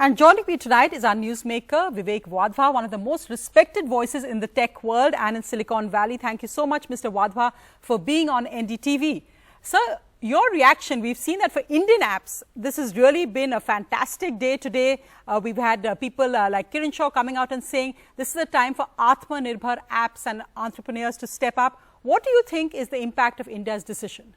And joining me tonight is our newsmaker, Vivek Wadhwa, one of the most respected voices in the tech world and in Silicon Valley. Thank you so much, Mr. Wadhwa, for being on NDTV. Sir, your reaction, we've seen that for Indian apps, this has really been a fantastic day today. We've had people like Kiran Shaw coming out and saying this is a time for Atmanirbhar apps and entrepreneurs to step up. What do you think is the impact of India's decision?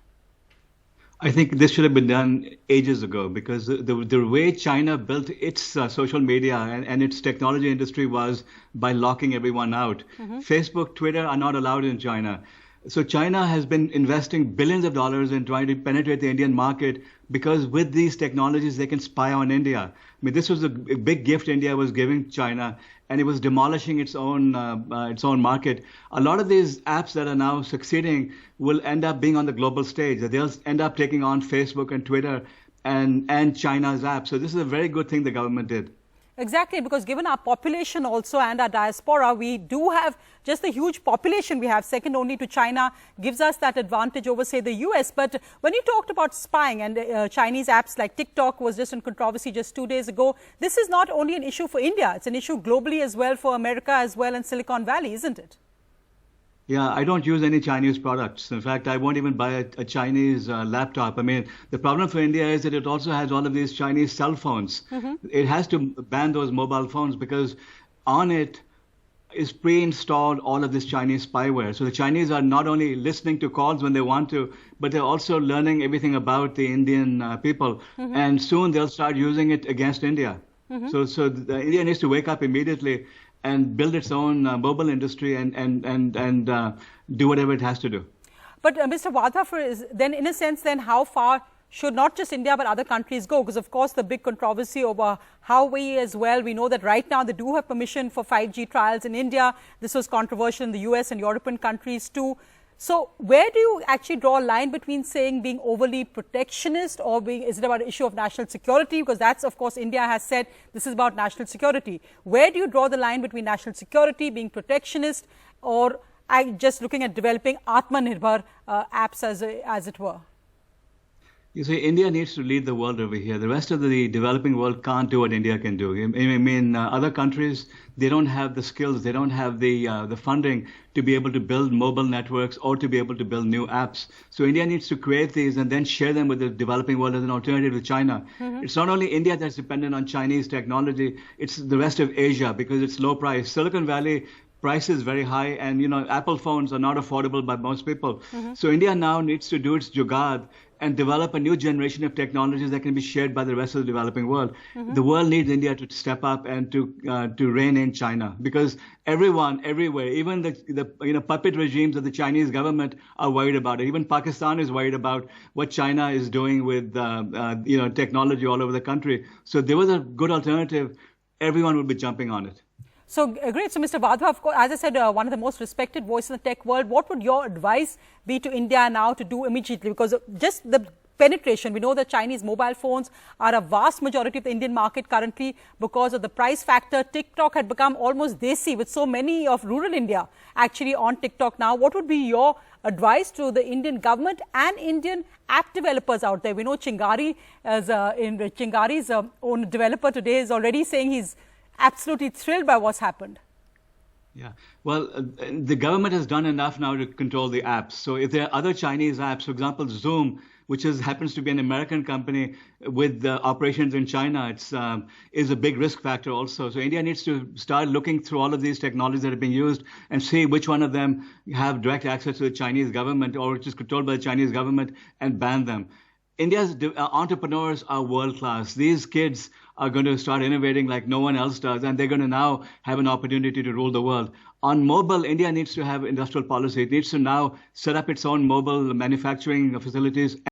I think this should have been done ages ago, because the way China built its social media and its technology industry was by locking everyone out. Facebook, Twitter are not allowed in China. So China has been investing billions of dollars in trying to penetrate the Indian market, because with these technologies, they can spy on India. I mean, this was a big gift India was giving China, and it was demolishing its own market. A lot of these apps that are now succeeding will end up being on the global stage. They'll end up taking on Facebook and Twitter and China's apps. So this is a very good thing the government did. Exactly, because given our population also and our diaspora, we do have just the huge population we have, second only to China, gives us that advantage over, say, the US. But when you talked about spying and Chinese apps like TikTok was just in controversy just 2 days ago, this is not only an issue for India, it's an issue globally as well, for America as well, and Silicon Valley, isn't it? Yeah, I don't use any Chinese products. In fact, I won't even buy a Chinese laptop. I mean, the problem for India is that it also has all of these Chinese cell phones. It has to ban those mobile phones, because on it is pre-installed all of this Chinese spyware. So the Chinese are not only listening to calls when they want to, but they're also learning everything about the Indian people. And soon they'll start using it against India. So India needs to wake up immediately and build its own mobile industry and do whatever it has to do. But Mr. Wadhwa, then in a sense, then how far should not just India but other countries go? Because of course the big controversy over Huawei as well. We know that right now they do have permission for 5G trials in India. This was controversial in the US and European countries too. So where do you actually draw a line between saying being overly protectionist, or is it about an issue of national security? Because that's, of course, India has said this is about national security. Where do you draw the line between national security, being protectionist, or just looking at developing Atmanirbhar apps as it were? You see, India needs to lead the world over here. The rest of the developing world can't do what India can do. I mean, other countries, they don't have the skills, they don't have the funding to be able to build mobile networks or to be able to build new apps. So India needs to create these and then share them with the developing world as an alternative to China. It's not only India that's dependent on Chinese technology, it's the rest of Asia, because it's low price. Silicon Valley price is very high, and Apple phones are not affordable by most people. So India now needs to do its jugaad and develop a new generation of technologies that can be shared by the rest of the developing world. The world needs India to step up and to rein in China, because everyone, everywhere, even the puppet regimes of the Chinese government are worried about it. Even Pakistan is worried about what China is doing with technology all over the country. So there was a good alternative. Everyone would be jumping on it. So great. So Mr. Wadhwa, of course, as I said, one of the most respected voices in the tech world, what would your advice be to India now to do immediately? Because just the penetration, we know that Chinese mobile phones are a vast majority of the Indian market currently. Because of the price factor, TikTok had become almost desi, with so many of rural India actually on TikTok now. What would be your advice to the Indian government and Indian app developers out there? We know Chingari's own developer today is already saying he's absolutely thrilled by what's happened. Yeah, well, the government has done enough now to control the apps. So if there are other Chinese apps, for example, Zoom, which happens to be an American company with operations in China, is a big risk factor also. So India needs to start looking through all of these technologies that are being used and see which one of them have direct access to the Chinese government, or which is controlled by the Chinese government, and ban them. India's entrepreneurs are world-class. These kids are going to start innovating like no one else does, and they're going to now have an opportunity to rule the world. On mobile, India needs to have industrial policy. It needs to now set up its own mobile manufacturing facilities